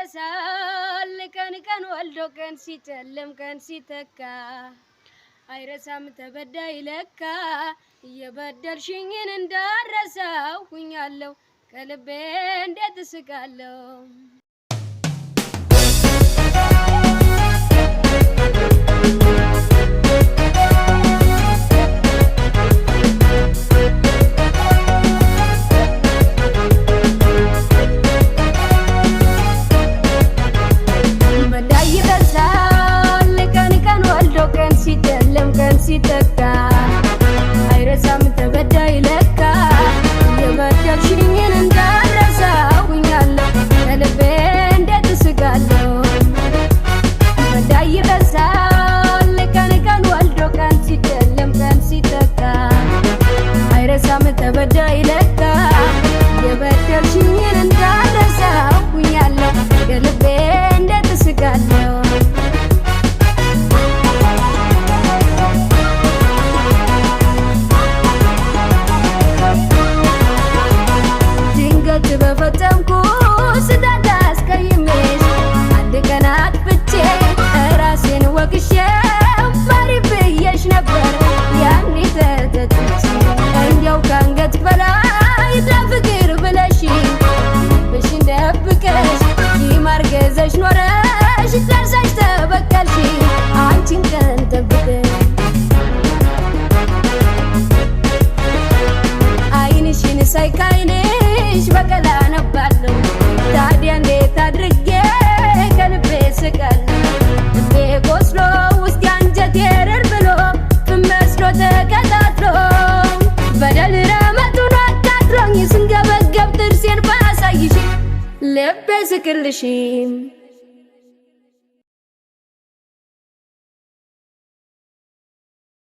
ይረሳል ቀን ወልዶ ቀን ሲጨልም ቀን ሲተካ አይረሳም ተበዳይ ለካ የበደልሽኝን እንዳረሳው ሁኛለሁ ከልቤ እንዴት እስቃለሁ ሲተካ አይረሳም ተበዳይ ለካ የበደልሽኝን እንዳረሳው ሁኛለሁ ከልቤ እንዴት እስቃለሁ በዳይ ይረሳል ቀን ወልዶ ቀን ሲጨልም ቀን ሲተካ አይረሳም ተበዳይ ለካ የበደልሽኝን እንዳረሳው ሁኛለሁ ከልቤ እንዴት እስቃለሁ በፈጸምኩ ስህተት አስቀይሜሽ አንድ ቀን አጥፍቼ ራሴን ወቅሼ ማሪ ብዬሽ ነበር ያኔ ተጸጽቼ እንዲያው ከአንገት በላይ ለፍቅር ብለሽ ልብሽን ደብቀሽ ማርገዘሽ ኖረሽ ደርሰሽ ተበቀልሽ አንቺን ቀን ጠብቀሽ አይንሽን ሳይ ከዓይንሽ በቀል አነባለሁ ታዲያ እንዴት አድርጌ ከልቤ እስቃለሁ ልቤ ቆስሎ ውስጤ አንጀቴ እርር ብሎ መስሎ ተቀጣጥሎ በደል ረመጡን አቃጥሎኝ ስንገበገብ ጥርሴን ባሳይሽ ልቤ እስቅልሽም